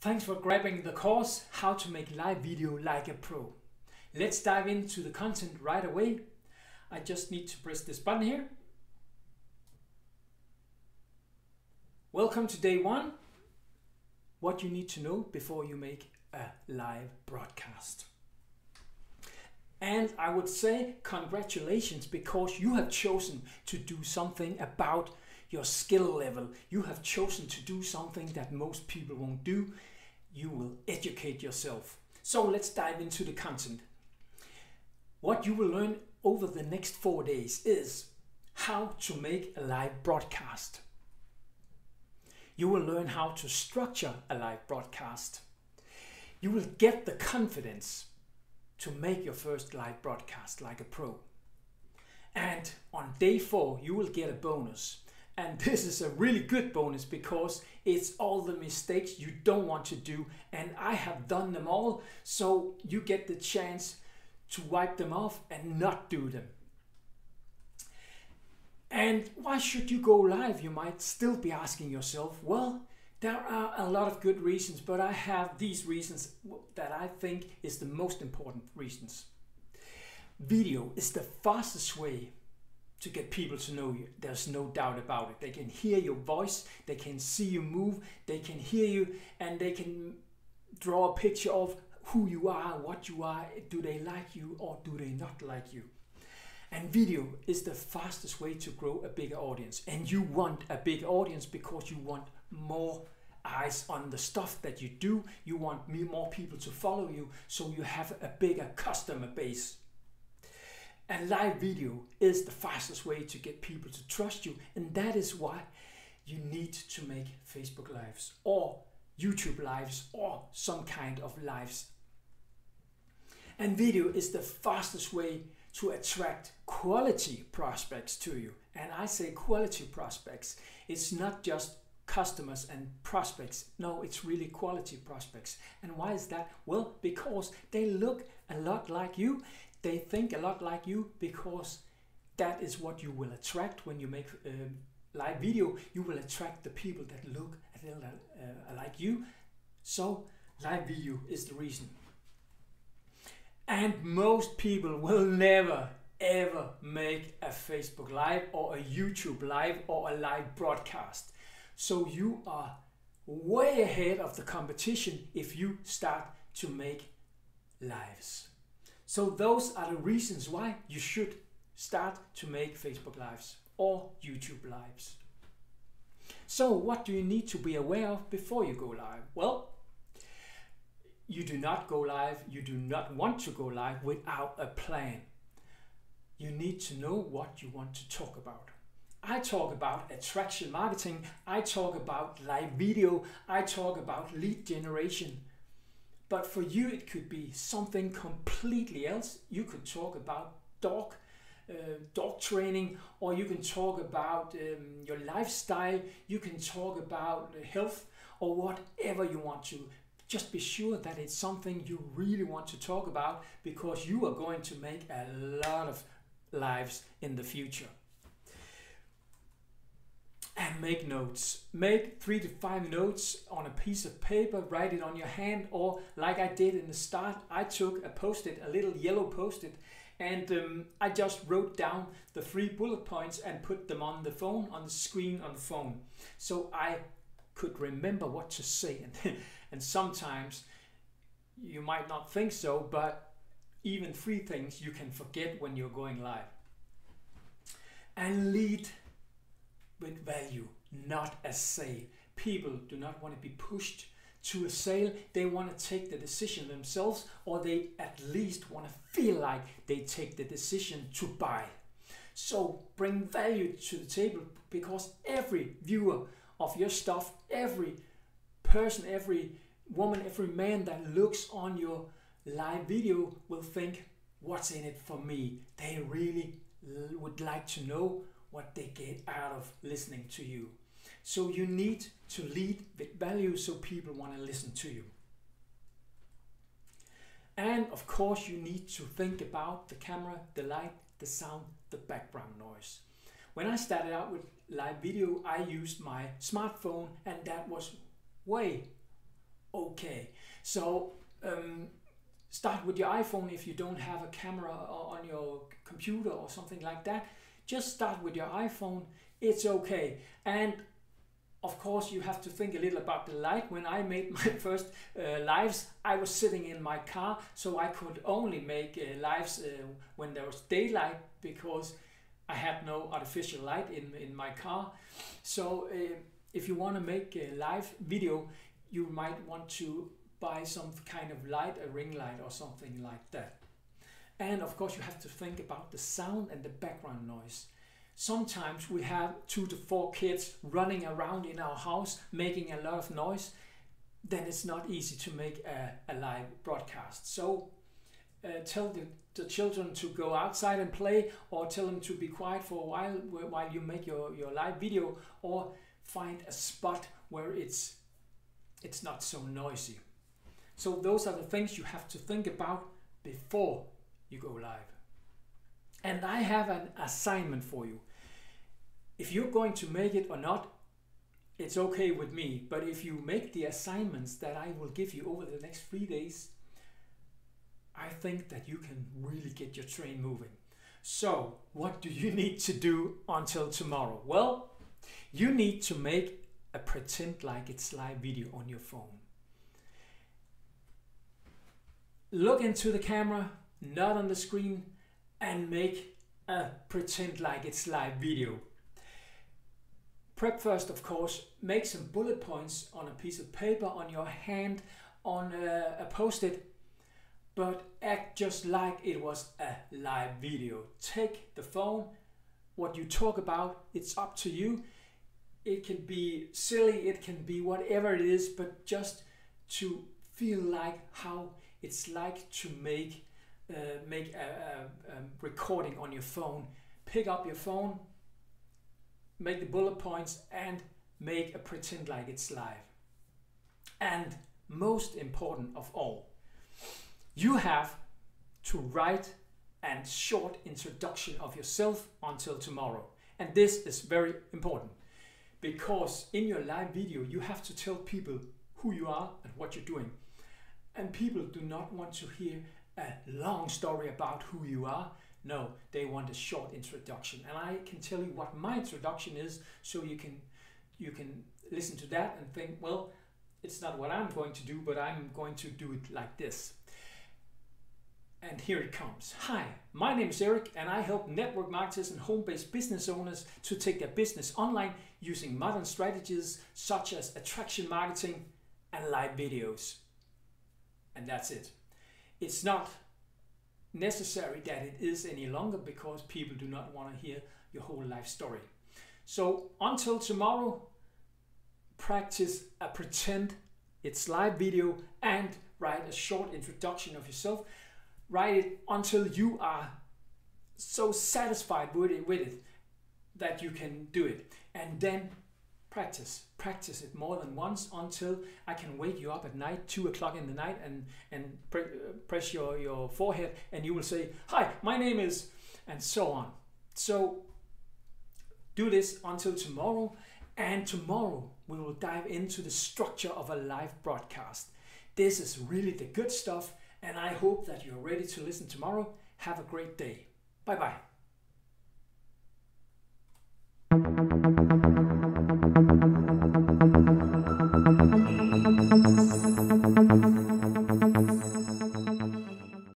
Thanks for grabbing the course, How to Make Live Video Like a Pro. Let's dive into the content right away. I just need to press this button here. Welcome to day one. What you need to know before you make a live broadcast. And I would say congratulations, because you have chosen to do something about your skill level. You have chosen to do something that most people won't do. You will educate yourself. So let's dive into the content. What you will learn over the next 4 days is how to make a live broadcast. You will learn how to structure a live broadcast. You will get the confidence to make your first live broadcast like a pro. And on day 4, you will get a bonus. And this is a really good bonus because it's all the mistakes you don't want to do. And I have done them all, so you get the chance to wipe them off and not do them. And why should you go live? You might still be asking yourself. Well, there are a lot of good reasons, but I have these reasons that I think is the most important reasons. Video is the fastest way to get people to know you. There's no doubt about it. They can hear your voice, they can see you move, they can hear you, and they can draw a picture of who you are, what you are. Do they like you or do they not like you? And video is the fastest way to grow a bigger audience. And you want a big audience because you want more eyes on the stuff that you do. You want more people to follow you, so you have a bigger customer base. And live video is the fastest way to get people to trust you. And that is why you need to make Facebook Lives or YouTube Lives or some kind of lives. And video is the fastest way to attract quality prospects to you. And I say quality prospects. It's not just customers and prospects. No, it's really quality prospects. And why is that? Well, because they look a lot like you. They think a lot like you, because that is what you will attract when you make live video. You will attract the people that look a little like you. So live video is the reason. And most people will never ever make a Facebook Live or a YouTube Live or a live broadcast. So you are way ahead of the competition if you start to make lives. So those are the reasons why you should start to make Facebook Lives or YouTube Lives. So what do you need to be aware of before you go live? Well, you do not go live, you do not want to go live without a plan. You need to know what you want to talk about. I talk about attraction marketing, I talk about live video, I talk about lead generation. But for you, it could be something completely else. You could talk about dog training, or you can talk about your lifestyle. You can talk about health, or whatever you want to. Just be sure that it's something you really want to talk about, because you are going to make a lot of lives in the future. And make notes. Make 3 to 5 notes on a piece of paper, write it on your hand, or like I did in the start, I took a post-it, a little yellow post-it, and I just wrote down the 3 bullet points and put them on the phone, on the screen on the phone. So I could remember what to say. And sometimes you might not think so, but even 3 things you can forget when you're going live. And lead with value, not a sale. People do not want to be pushed to a sale. They want to take the decision themselves, or they at least want to feel like they take the decision to buy. So bring value to the table, because every viewer of your stuff, every person, every woman, every man that looks on your live video will think, what's in it for me? They really would like to know what they get out of listening to you. So you need to lead with value so people want to listen to you. And of course you need to think about the camera, the light, the sound, the background noise. When I started out with live video, I used my smartphone, and that was way Okay, so start with your iPhone if you don't have a camera on your computer or something like that. Just start with your iPhone, it's okay. And of course you have to think a little about the light. When I made my first lives, I was sitting in my car, so I could only make lives when there was daylight, because I had no artificial light in my car. So if you want to make a live video, you might want to buy some kind of light, a ring light or something like that. And of course you have to think about the sound and the background noise. Sometimes we have 2 to 4 kids running around in our house making a lot of noise. Then it's not easy to make a live broadcast. So tell the children to go outside and play, or tell them to be quiet for a while you make your live video, or find a spot where it's not so noisy. So those are the things you have to think about before you go live. And I have an assignment for you. If you're going to make it or not, it's okay with me. But if you make the assignments that I will give you over the next 3 days, I think that you can really get your train moving. So what do you need to do until tomorrow? Well, you need to make a pretend like it's live video on your phone. Look into the camera, not on the screen, and make a pretend like it's live video. Prep first, of course. Make some bullet points on a piece of paper, on your hand, on a post-it, but act just like it was a live video. Take the phone, what you talk about, it's up to you. It can be silly, it can be whatever it is, but just to feel like how it's like to make a recording on your phone. Pick up your phone, make the bullet points, and make a pretend like it's live. And most important of all, you have to write a short introduction of yourself until tomorrow. And this is very important, because in your live video you have to tell people who you are and what you're doing. And people do not want to hear a long story about who you are. No, they want a short introduction. And I can tell you what my introduction is, so you can listen to that and think, well, it's not what I'm going to do, but I'm going to do it like this. And here it comes. Hi, my name is Eric, and I help network marketers and home-based business owners to take their business online using modern strategies such as attraction marketing and live videos. And that's it. It's not necessary that it is any longer, because people do not want to hear your whole life story. So until tomorrow, practice a pretend it's live video and write a short introduction of yourself. Write it until you are so satisfied with it that you can do it. And then practice it more than once until I can wake you up at night, 2 o'clock in the night, and press your forehead, and you will say, hi, my name is, and so on. So do this until tomorrow, and tomorrow we will dive into the structure of a live broadcast. This is really the good stuff, and I hope that you're ready to listen tomorrow. Have a great day. Bye-bye.